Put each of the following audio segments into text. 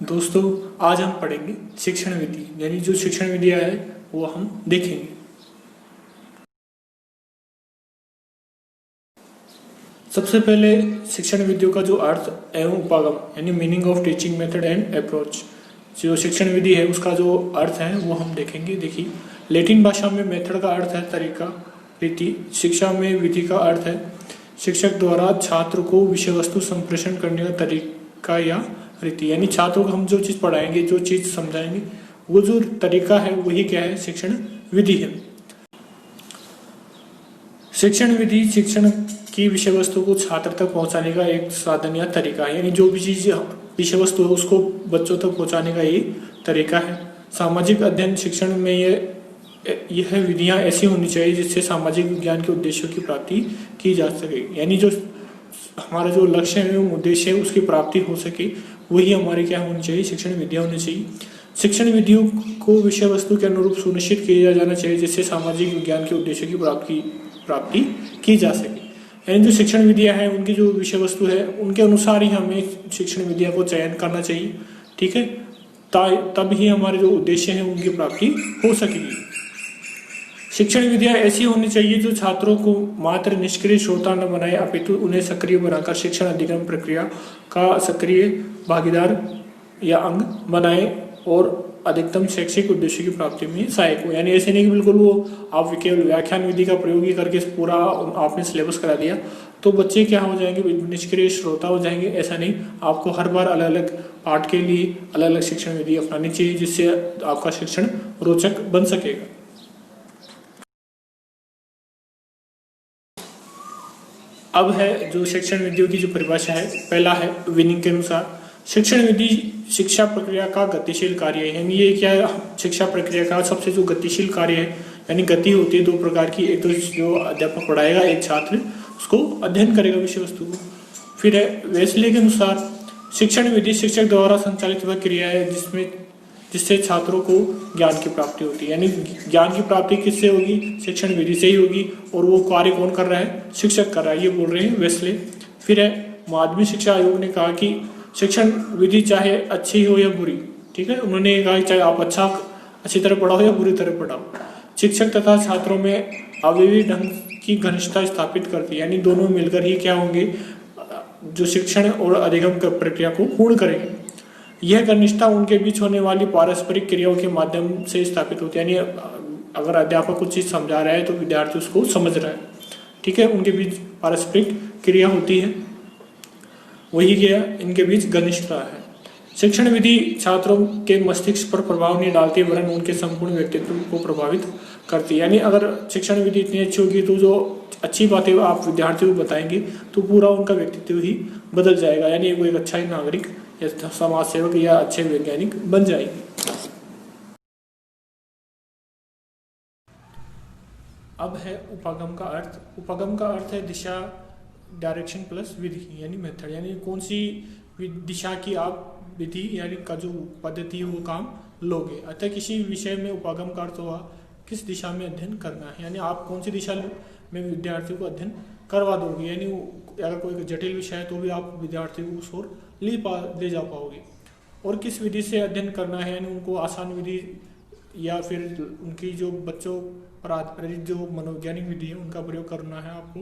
दोस्तों, आज हम पढ़ेंगे शिक्षण विधि, यानी जो शिक्षण विधियां है वो हम देखेंगे। सबसे पहले शिक्षण विधियों का जो अर्थ एवं उपागम यानी meaning of teaching method and approach, जो शिक्षण विधि है उसका जो अर्थ है वो हम देखेंगे। देखिए, लैटिन भाषा में मेथड का अर्थ है तरीका, रीति। शिक्षा में विधि का अर्थ है शिक्षक द्वारा छात्र को विषय वस्तु संप्रेषण करने का तरीका या रीति, यानी छात्रों को हम जो चीज पढ़ाएंगे, जो चीज समझाएंगे, वो जो तरीका है वही क्या है, शिक्षण विधि है। शिक्षण विधि शिक्षण की विषय वस्तु को छात्र तक पहुंचाने का एक साधन या तरीका है, यानी जो भी चीज विषय वस्तु है उसको बच्चों तक पहुंचाने का ये तरीका है। सामाजिक अध्ययन शिक्षण में यह विधियां ऐसी होनी चाहिए जिससे सामाजिक विज्ञान के उद्देश्यों की प्राप्ति की जा सके, यानी जो हमारा जो लक्ष्य है, उद्देश्य है, उसकी प्राप्ति हो सके, वही हमारे क्या होनी चाहिए, शिक्षण विधियां होनी चाहिए। शिक्षण विधियों को विषय वस्तु के अनुरूप सुनिश्चित किया जाना चाहिए जिससे सामाजिक विज्ञान के उद्देश्यों की प्राप्ति की जा सके। यानी जो शिक्षण विधियां हैं उनकी जो विषय वस्तु है उनके अनुसार ही हमें शिक्षण विधियां को चयन करना चाहिए, ठीक है, तब ही हमारे जो उद्देश्य है उनकी प्राप्ति हो सकेगी। शिक्षण विधियां ऐसी होनी चाहिए जो छात्रों को मात्र निष्क्रिय श्रोता न बनाए, अपितु उन्हें सक्रिय बनाकर शिक्षण अधिगम प्रक्रिया का सक्रिय भागीदार या अंग बनाए और अधिकतम शैक्षिक उद्देश्य की प्राप्ति में सहायक हो। यानी ऐसे नहीं कि बिल्कुल वो आप केवल व्याख्यान विधि का प्रयोग ही करके पूरा आपने सिलेबस करा दिया तो बच्चे क्या हो जाएंगे, निष्क्रिय श्रोता हो जाएंगे। ऐसा नहीं, आपको हर बार अलग अलग पाठ के लिए अलग अलग शिक्षण विधि अपनानी चाहिए जिससे आपका शिक्षण रोचक बन सकेगा। अब है जो शिक्षण विधियों की जो परिभाषा है, पहला है विनिंग के अनुसार शिक्षण विधि शिक्षा प्रक्रिया का गतिशील कार्य है। यानी ये क्या है, शिक्षा प्रक्रिया का सबसे जो गतिशील कार्य है, यानी गति होती है दो प्रकार की, एक तो जो अध्यापक पढ़ाएगा, एक छात्र उसको अध्ययन करेगा विषय वस्तु को। फिर है वेस्ले के अनुसार शिक्षण विधि शिक्षक द्वारा संचालित वह क्रिया है जिससे छात्रों को ज्ञान की प्राप्ति होती है। यानी ज्ञान की प्राप्ति किससे होगी, शिक्षण विधि से ही होगी, और वो कार्य कौन कर रहा है, शिक्षक कर रहा है, ये बोल रहे हैं वेस्ले। फिर है माध्यमिक शिक्षा आयोग ने कहा कि शिक्षण विधि चाहे अच्छी हो या बुरी, ठीक है, उन्होंने कहा चाहे आप अच्छी तरह पढ़ाओ या बुरी तरह पढ़ाओ, शिक्षक तथा छात्रों में अवयवी ढंग की घनिष्ठता स्थापित करती है। यानी दोनों मिलकर ही क्या होंगे, जो शिक्षण और अधिगम प्रक्रिया को पूर्ण करेंगे। यह घनिष्ठता उनके बीच होने वाली पारस्परिक क्रियाओं के माध्यम से स्थापित होती है। यानी अगर अध्यापक कुछ चीज समझा रहा है तो विद्यार्थी उसको समझ रहा है, ठीक है, उनके बीच पारस्परिक क्रिया होती है, वही क्या इनके बीच घनिष्ठता है। शिक्षण विधि छात्रों के मस्तिष्क पर प्रभाव नहीं डालती वरन उनके संपूर्ण व्यक्तित्व को प्रभावित करती है। यानी अगर शिक्षण विधि इतनी अच्छी होगी तो जो अच्छी बातें आप विद्यार्थियों को बताएंगे तो पूरा उनका व्यक्तित्व ही बदल जाएगा, यानी वो एक अच्छा ही नागरिक या समाज सेवक या अच्छे वैज्ञानिक बन जाएंगे। अब है उपागम का अर्थ। उपागम का अर्थ है दिशा, डायरेक्शन प्लस विधि यानी मेथड, यानी कौन सी दिशा की आप विधि यानी का जो पद्धति है वो काम लोगे। अतः किसी विषय में उपागम का अर्थ हुआ किस दिशा में अध्ययन करना है, यानी आप कौन सी दिशा में विद्यार्थियों को अध्ययन करवा दोगे। यानी अगर कोई जटिल विषय है तो भी आप विद्यार्थियों को उस ओर ले जा पाओगे। और किस विधि से अध्ययन करना है, यानी उनको आसान विधि या फिर उनकी जो बच्चों पर आधारित जो मनोवैज्ञानिक विधि है उनका प्रयोग करना है आपको।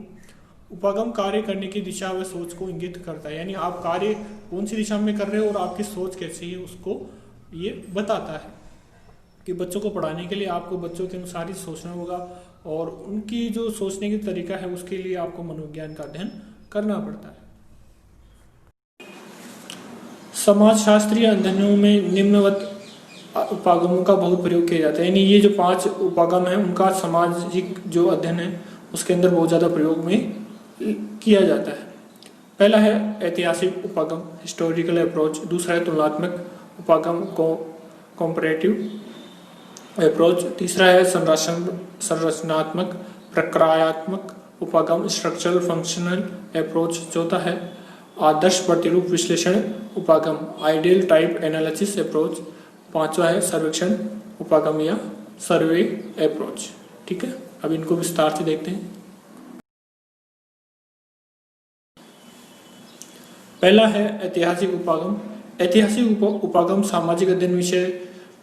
उपागम कार्य करने की दिशा व सोच को इंगित करता है, यानी आप कार्य कौन सी दिशा में कर रहे हो और आपकी सोच कैसी है उसको ये बताता है कि बच्चों को पढ़ाने के लिए आपको बच्चों के अनुसार ही सोचना होगा और उनकी जो सोचने की तरीका है उसके लिए आपको मनोविज्ञान का अध्ययन करना पड़ता है। समाज शास्त्रीय अध्ययनों में निम्नवत उपागमों का बहुत प्रयोग किया जाता है, यानी ये जो 5 उपागम है उनका सामाजिक जो अध्ययन है उसके अंदर बहुत ज्यादा प्रयोग में किया जाता है। पहला है ऐतिहासिक उपागम, हिस्टोरिकल अप्रोच। दूसरा है तुलनात्मक उपागम, कंपैरेटिव अप्रोच। तीसरा है संरचनात्मक प्रक्रियात्मक उपागम, स्ट्रक्चरल फंक्शनल अप्रोच। चौथा है आदर्श प्रतिरूप विश्लेषण उपागम, आइडियल टाइप एनालिसिस अप्रोच। पांचवा है सर्वेक्षण उपागम या सर्वे अप्रोच, ठीक है। अब इनको विस्तार से देखते हैं। पहला है ऐतिहासिक उपागम। ऐतिहासिक उपागम सामाजिक अध्ययन विषय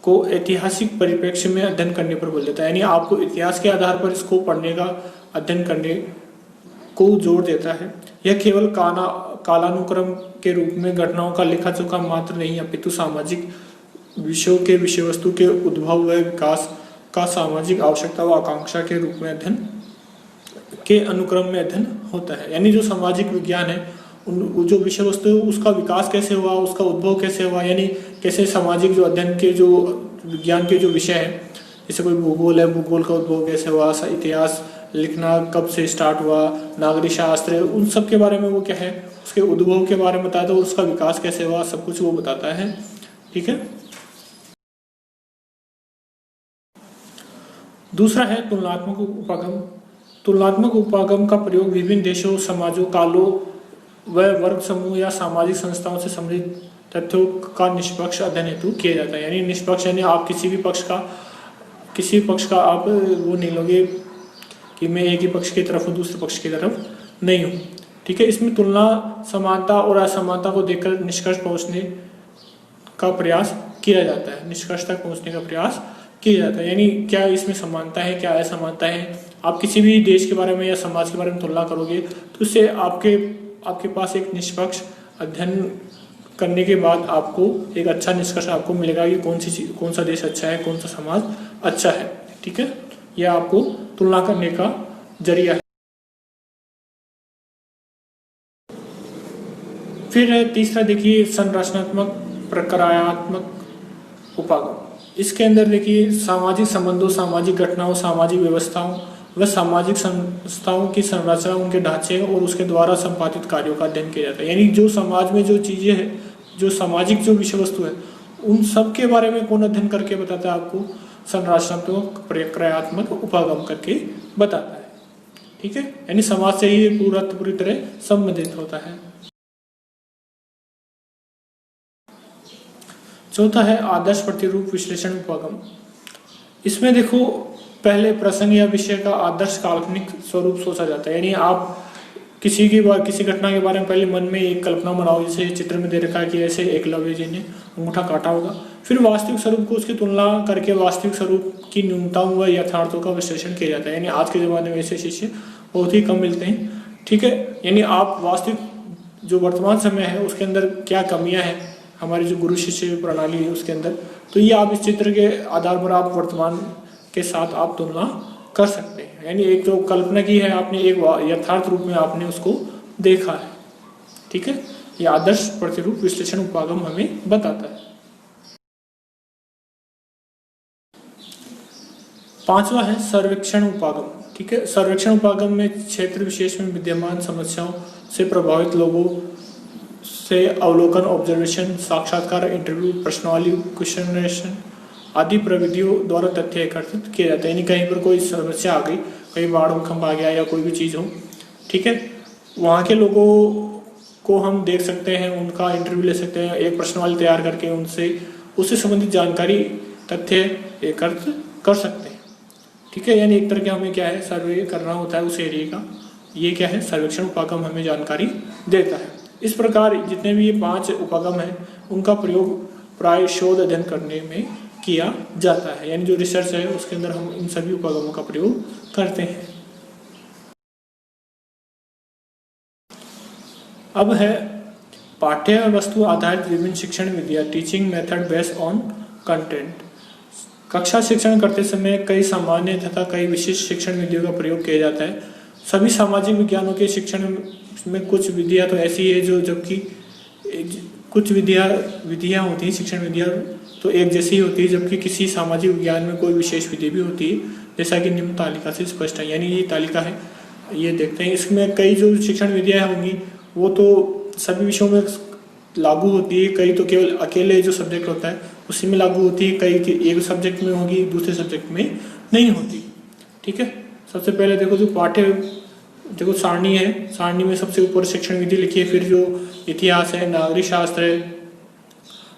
को ऐतिहासिक परिप्रेक्ष्य में अध्ययन करने पर बल देता है, यानी आपको इतिहास के आधार पर इसको पढ़ने का, अध्ययन करने को जोर देता है। यह केवल कालानुक्रम के रूप में घटनाओं का लेखा जोखा मात्र नहीं, अपितु सामाजिक विषयों के विषय वस्तु के उद्भव व विकास का सामाजिक आवश्यकता व आकांक्षा के रूप में अध्ययन के अनुक्रम में अध्ययन होता है। यानी जो सामाजिक विज्ञान है, जो विषय वस्तु है उसका विकास कैसे हुआ, उसका उद्भव कैसे हुआ, यानी कैसे सामाजिक जो अध्ययन के जो विज्ञान के जो विषय है, जैसे कोई भूगोल है, भूगोल का उद्भव कैसे हुआ, इतिहास लिखना कब से स्टार्ट हुआ, नागरिक शास्त्र है, उन सब के बारे में वो क्या है, उसके उद्भव के बारे में बताता है, उसका विकास कैसे हुआ, सब कुछ वो बताता है। ठीक है। दूसरा है तुलनात्मक उपागम। तुलनात्मक उपागम का प्रयोग विभिन्न देशों, समाजों, कालों व वर्ग समूह या सामाजिक संस्थाओं से संबंधित तथ्यों का निष्पक्ष अध्ययन हेतु किया जाता है। यानी निष्पक्ष यानी आप किसी भी पक्ष का आप वो नहीं लोगे कि मैं एक ही पक्ष की तरफ हूँ, दूसरे पक्ष की तरफ नहीं हूँ। ठीक है। इसमें तुलना, समानता और असमानता को देखकर निष्कर्ष पहुंचने का प्रयास किया जाता है, निष्कर्ष तक पहुंचने का प्रयास किया जाता है। यानी क्या इसमें समानता है, क्या असमानता है। आप किसी भी देश के बारे में या समाज के बारे में तुलना करोगे तो इससे आपके पास एक निष्पक्ष अध्ययन करने के बाद आपको एक अच्छा निष्कर्ष आपको मिलेगा कि कौन सा देश अच्छा है, कौन सा समाज अच्छा है। ठीक है। यह आपको तुलना करने का जरिया है। फिर तीसरा देखिए संरचनात्मक प्रक्रियात्मक उपागम। इसके अंदर देखिए सामाजिक संबंधों, सामाजिक घटनाओं, सामाजिक व्यवस्थाओं व सामाजिक संस्थाओं की संरचना, उनके ढांचे और उसके द्वारा संपादित कार्यों का अध्ययन किया जाता है। यानी जो समाज में जो चीजें हैं, जो सामाजिक जो विषय वस्तु है, उन सब के बारे में कौन अध्ययन करके बताता है आपको? संरचनात्मक प्रक्रियात्मक उपागम करके बताता है। ठीक है। यानी समाज से ही पूरी तरह संबंधित होता है। चौथा है आदर्श प्रतिरूप विश्लेषण उपागम। इसमें देखो पहले प्रसंग या विषय का आदर्श काल्पनिक स्वरूप सोचा जाता है। यानी आप किसी घटना के बारे में पहले मन में एक कल्पना बनाओ, जैसे चित्र में दे रखा है कि ऐसे एकलव्य जी ने अंगूठा काटा होगा। फिर वास्तविक स्वरूप को उसकी तुलना करके वास्तविक स्वरूप की न्यूनताओं व यथार्थों का विश्लेषण किया जाता है। यानी आज के ज़माने में ऐसे शिष्य बहुत ही कम मिलते हैं। ठीक है। यानी आप वास्तविक जो वर्तमान समय है उसके अंदर क्या कमियां हैं, हमारी जो गुरु शिष्य प्रणाली है उसके अंदर, तो ये आप इस चित्र के आधार पर आप वर्तमान के साथ आप तुलना कर सकते हैं। यानी एक जो कल्पना की है आपने, एक यथार्थ रूप में आपने उसको देखा है। ठीक है। ये आदर्श प्रतिरूप विश्लेषण उपागम हमें बताता है। पांचवा है सर्वेक्षण उपागम। ठीक है। सर्वेक्षण उपागम में क्षेत्र विशेष में विद्यमान समस्याओं से प्रभावित लोगों से अवलोकन, ऑब्जर्वेशन, साक्षात्कार, इंटरव्यू, प्रश्नावली, क्वेश्चनेशन आदि प्रविधियों द्वारा तथ्य एकत्रित किए जाते हैं। यानी कहीं पर कोई समस्या आ गई, कहीं बाढ़ भूकंप आ गया या कोई भी चीज़ हो, ठीक है, वहाँ के लोगों को हम देख सकते हैं, उनका इंटरव्यू ले सकते हैं, एक प्रश्नावली तैयार करके उससे संबंधित जानकारी, तथ्य एकत्र कर सकते हैं। ठीक है। यानी एक तरह के हमें क्या है, सर्वे करना होता है उस एरिया का। ये क्या है, सर्वेक्षण उपागम हमें जानकारी देता है। इस प्रकार जितने भी ये 5 उपागम हैं उनका प्रयोग प्राय शोध अध्ययन करने में किया जाता है। यानी जो रिसर्च है उसके अंदर हम इन सभी उपागमों का प्रयोग करते हैं। अब है पाठ्य वस्तु आधारित विभिन्न शिक्षण विधियां, teaching method based on content. कक्षा शिक्षण करते समय कई सामान्य तथा कई विशिष्ट शिक्षण विधियों का प्रयोग किया जाता है। सभी सामाजिक विज्ञानों के शिक्षण में कुछ विधियां तो ऐसी है जबकि कुछ विधियां होती हैं, शिक्षण विधियां तो एक जैसी होती है, जबकि किसी सामाजिक विज्ञान में कोई विशेष विधि भी होती है, जैसा कि निम्न तालिका से स्पष्ट है। यानी ये तालिका है, ये देखते हैं। इसमें कई जो शिक्षण विधियां होंगी वो तो सभी विषयों में लागू होती है, कई तो केवल अकेले जो सब्जेक्ट होता है उसी में लागू होती है, कई एक सब्जेक्ट में होगी, दूसरे सब्जेक्ट में नहीं होती। ठीक है। सबसे पहले देखो जो देखो सारणी है, सारणी में सबसे ऊपर शिक्षण विधि लिखी है, फिर जो इतिहास है, नागरिक शास्त्र है,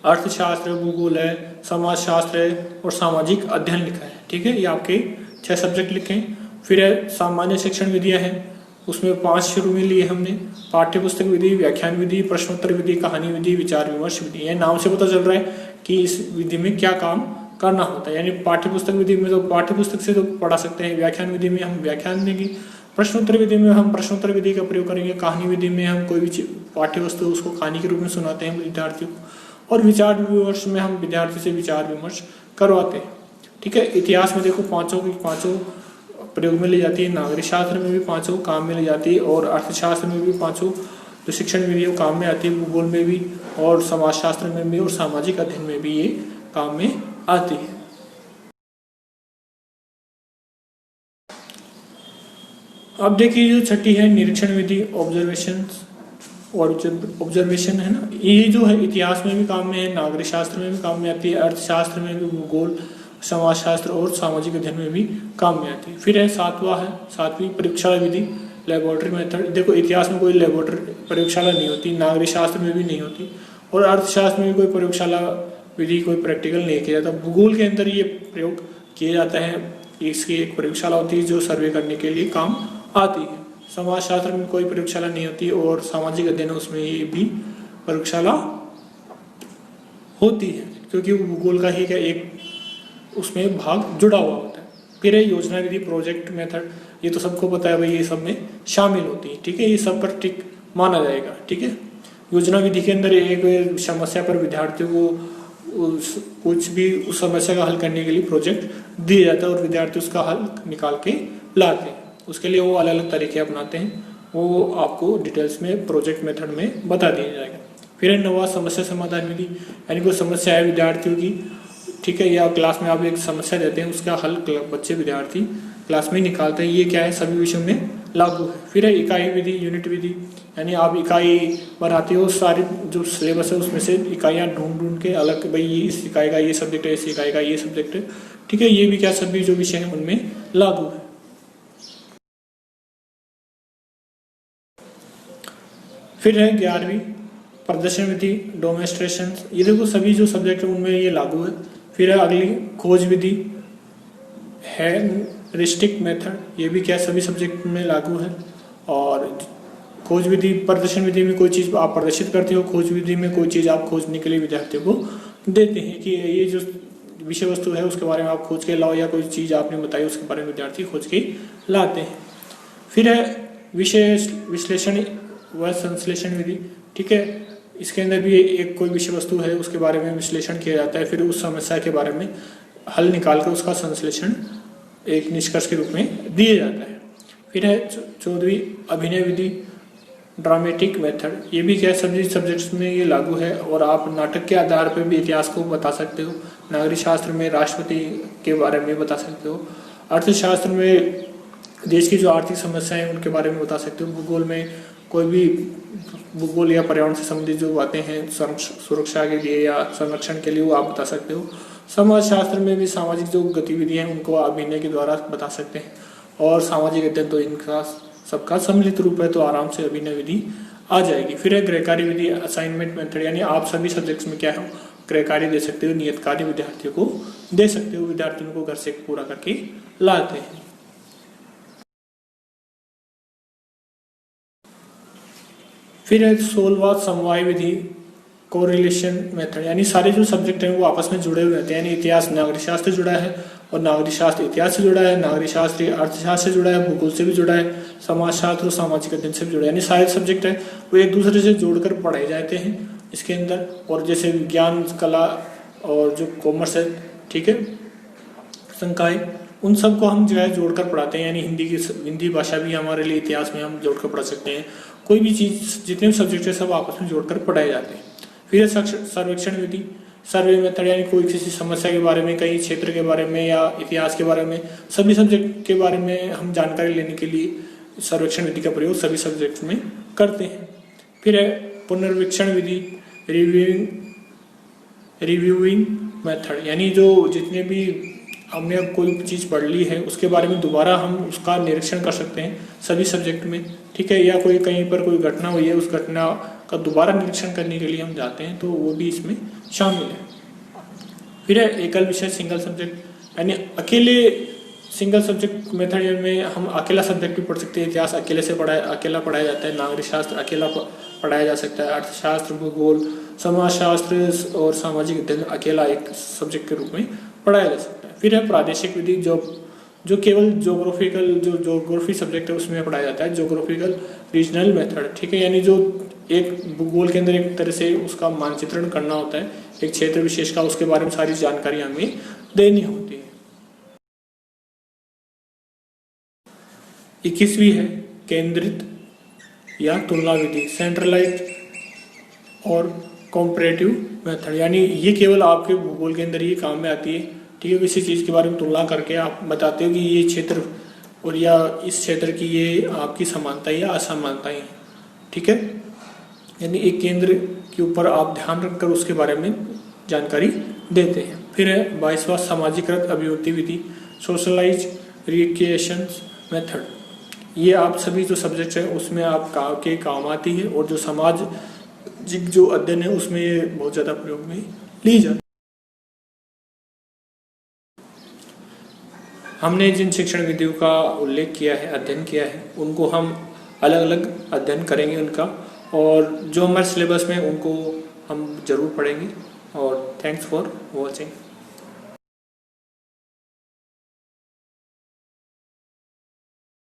अर्थशास्त्र है, भूगोल है, समाज शास्त्र है और सामाजिक अध्ययन लिखा है। ठीक है। ये आपके 6 सब्जेक्ट लिखे हैं। फिर है सामान्य शिक्षण विधियां हैं, उसमें 5 शुरू में लिए हमने, पाठ्य पुस्तक विधि, व्याख्यान विधि, प्रश्नोत्तर विधि, कहानी विधि, विचार विमर्श विधि। यह नाम से पता चल रहा है कि इस विधि में क्या काम करना होता है। यानी पाठ्य पुस्तक विधि में तो पाठ्य पुस्तक से तो पढ़ा सकते हैं, व्याख्यान विधि में हम व्याख्यान देंगे, प्रश्नोत्तर विधि में हम प्रश्नोत्तर विधि का प्रयोग करेंगे, कहानी विधि में हम कोई भी पाठ्य वस्तु उसको कहानी के रूप में सुनाते हैं विद्यार्थियों को, और विचार विमर्श में हम विद्यार्थी से विचार विमर्श करवाते हैं। ठीक है। इतिहास में देखो पांचों की पांचों प्रयोग में ले जाती है, नागरिक शास्त्र में भी पांचों काम में ले जाती है, और अर्थशास्त्र में भी पांचों जो शिक्षण विधि है काम में आती है, भूगोल में भी और समाजशास्त्र में भी और सामाजिक अध्ययन में भी ये काम में आती है। अब देखिए जो छठी है निरीक्षण विधि, ऑब्जर्वेशन है ना, ये जो है इतिहास में भी काम में है, नागरिक शास्त्र में भी काम में आती है, अर्थशास्त्र में भी, भूगोल, समाजशास्त्र और सामाजिक अध्ययन में भी काम में आती है। फिर है सातवीं प्रयोगशाला विधि, लेबोरेटरी मेथड। देखो इतिहास में कोई लेबोरेटरी प्रयोगशाला नहीं होती, नागरिक शास्त्र में भी नहीं होती, और अर्थशास्त्र में भी कोई प्रयोगशाला विधि कोई प्रैक्टिकल नहीं किया जाता। भूगोल के अंदर ये प्रयोग किया जाता है, इसकी एक प्रयोगशाला होती है जो सर्वे करने के लिए काम आती है। समाजशास्त्र में कोई प्रयोगशाला नहीं होती, और सामाजिक अध्ययन उसमें ये भी प्रयोगशाला होती है, क्योंकि भूगोल का ही क्या एक उसमें भाग जुड़ा हुआ होता है। फिर है योजना विधि, प्रोजेक्ट मेथड, ये तो सबको पता है भाई, ये सब में शामिल होती है। ठीक है, ये सब पर टिक माना जाएगा। ठीक है। योजना विधि के अंदर एक समस्या पर विद्यार्थियों को कुछ भी उस समस्या का हल करने के लिए प्रोजेक्ट दिया जाता है, और विद्यार्थी उसका हल निकाल के लाते हैं। उसके लिए वो अलग अलग तरीके अपनाते हैं, वो आपको डिटेल्स में प्रोजेक्ट मेथड में बता दिया जाएगा। फिर है 9वां समस्या समाधान विधि, यानी कोई समस्या है विद्यार्थियों की, ठीक है, या क्लास में आप एक समस्या देते हैं, उसका हल बच्चे विद्यार्थी क्लास में निकालते हैं। ये क्या है, सभी विषयों में लागू है। फिर है इकाई विधि, यूनिट विधि, यानी आप इकाई बनाते हो, सारी जो सिलेबस है उसमें से इकाइयाँ ढूंढ के अलग, भाई ये इस इकाई का ये सब्जेक्ट है, इस इकाई का ये सब्जेक्ट है। ठीक है, ये भी क्या सभी जो विषय है उनमें लागू है। फिर है 11वीं प्रदर्शन विधि, डेमोन्स्ट्रेशन। ये देखो सभी जो सब्जेक्ट है उनमें ये लागू है। फिर है अगली खोज विधि है, रिस्ट्रिक्ट मेथड, ये भी क्या सभी सब्जेक्ट में लागू है। और खोज विधि, प्रदर्शन विधि में कोई चीज़ आप प्रदर्शित करते हो, खोज विधि में कोई चीज़ आप खोजने के लिए विद्यार्थियों को देते हैं कि ये जो विषय वस्तु है उसके बारे में आप खोज के लाओ, या कोई चीज़ आपने बताई उसके बारे में विद्यार्थी खोज के लाते हैं। फिर है विषय विश्लेषण व संश्लेषण विधि। ठीक है, इसके अंदर भी एक कोई विषय वस्तु है उसके बारे में विश्लेषण किया जाता है, फिर उस समस्या के बारे में हल निकाल कर उसका संश्लेषण एक निष्कर्ष के रूप में दिया जाता है। फिर है 14वीं अभिनय विधि, ड्रामेटिक मेथड। ये भी क्या सभी सब्जेक्ट्स में ये लागू है, और आप नाटक के आधार पर भी इतिहास को बता सकते हो। नागरिक शास्त्र में राष्ट्रपति के बारे में बता सकते हो, अर्थशास्त्र में देश की जो आर्थिक समस्याएं उनके बारे में बता सकते हो, भूगोल में कोई भी भूगोल या पर्यावरण से संबंधित जो बातें हैं सुरक्षा के लिए या संरक्षण के लिए वो आप बता सकते हो। समाजशास्त्र में भी सामाजिक जो गतिविधियां हैं उनको अभिनय के द्वारा बता सकते हैं, और सामाजिक अध्ययन तो इनका सबका सम्मिलित रूप है, तो आराम से अभिनय विधि आ जाएगी। फिर है गृहकार्य विधि, असाइनमेंट मेथड, यानी आप सभी सब्जेक्ट्स में क्या हो गृहकार्य दे सकते हो, नियत कार्य विद्यार्थियों को दे सकते हो, विद्यार्थियों को घर से पूरा करके लाते हैं। फिर है 16वां समवाय विधि, कोरिलेशन मेथड, यानी सारे जो सब्जेक्ट हैं वो आपस में जुड़े हुए रहते हैं। यानी इतिहास नागरिक शास्त्र से जुड़ा है, और नागरिक शास्त्र इतिहास से जुड़ा है, नागरिक शास्त्र अर्थशास्त्र से जुड़ा है, भूगोल से भी जुड़ा है, समाजशास्त्र और सामाजिक अध्ययन से भी जुड़ा है। यानी सारे सब्जेक्ट हैं वो एक दूसरे से जोड़कर पढ़ाए जाते हैं इसके अंदर। और जैसे विज्ञान, कला और जो कॉमर्स है, ठीक है, संकाय, उन सबको हम जो है जोड़कर पढ़ाते हैं। यानी हिंदी भाषा भी हमारे लिए इतिहास में हम जोड़कर पढ़ा सकते हैं। कोई भी चीज़, जितने भी सब्जेक्ट है सब आपस में जोड़कर पढ़ाए जाते हैं। फिर सर्वेक्षण विधि, सर्वे मेथड, यानी कोई किसी समस्या के बारे में, कहीं क्षेत्र के बारे में या इतिहास के बारे में, सभी सब्जेक्ट के बारे में हम जानकारी लेने के लिए सर्वेक्षण विधि का प्रयोग सभी सब्जेक्ट में करते हैं। फिर है पुनर्वीक्षण विधि, रिव्यूइंग मेथड, यानी जो जितने भी हमने अब कोई चीज़ पढ़ ली है उसके बारे में दोबारा हम उसका निरीक्षण कर सकते हैं सभी सब्जेक्ट में। ठीक है, या कोई कहीं पर कोई घटना हुई है, उस घटना का दोबारा निरीक्षण करने के लिए हम जाते हैं, तो वो भी इसमें शामिल है। फिर है एकल विषय, सिंगल सब्जेक्ट, यानी अकेले सिंगल सब्जेक्ट मेथड में हम अकेला सब्जेक्ट भी पढ़ सकते हैं। इतिहास अकेला पढ़ाया जाता है, नागरिक शास्त्र अकेला पढ़ाया जा सकता है, अर्थशास्त्र, भूगोल, समाजशास्त्र और सामाजिक अध्ययन अकेला एक सब्जेक्ट के रूप में पढ़ाया जा सकता है। फिर है प्रादेशिक विधि, जो केवल ज्योग्राफी सब्जेक्ट है उसमें पढ़ाया जाता है, ज्योग्राफिकल रीजनल मेथड, ठीक है। यानी जो एक भूगोल के अंदर एक तरह से उसका मानचित्रण करना होता है, एक क्षेत्र विशेष का, उसके बारे में सारी जानकारी हमें देनी होती है। 21वीं है केंद्रित या तुलना विधि, सेंट्रलाइज्ड और कॉम्परेटिव मेथड। यानी ये केवल आपके भूगोल के अंदर ही काम में आती है, ठीक है। किसी चीज़ के बारे में तुलना करके आप बताते हो कि ये क्षेत्र और या इस क्षेत्र की ये आपकी समानताएं या असमानताएं हैं, ठीक है। यानी एक केंद्र के ऊपर आप ध्यान रखकर उसके बारे में जानकारी देते हैं। फिर है 22वां सामाजिकृत अभिव्यक्ति विधि, सोशलाइज रिक्रिएशन मेथड। ये आप सभी जो सब्जेक्ट है उसमें आप के काम आती है, और जो सामाजिक जो अध्ययन है उसमें ये बहुत ज़्यादा प्रयोग में ली जाती है। हमने जिन शिक्षण विधियों का उल्लेख किया है, अध्ययन किया है, उनको हम अलग अलग अध्ययन करेंगे उनका, और जो हमारे सिलेबस में उनको हम जरूर पढ़ेंगे। और थैंक्स फॉर वॉचिंग।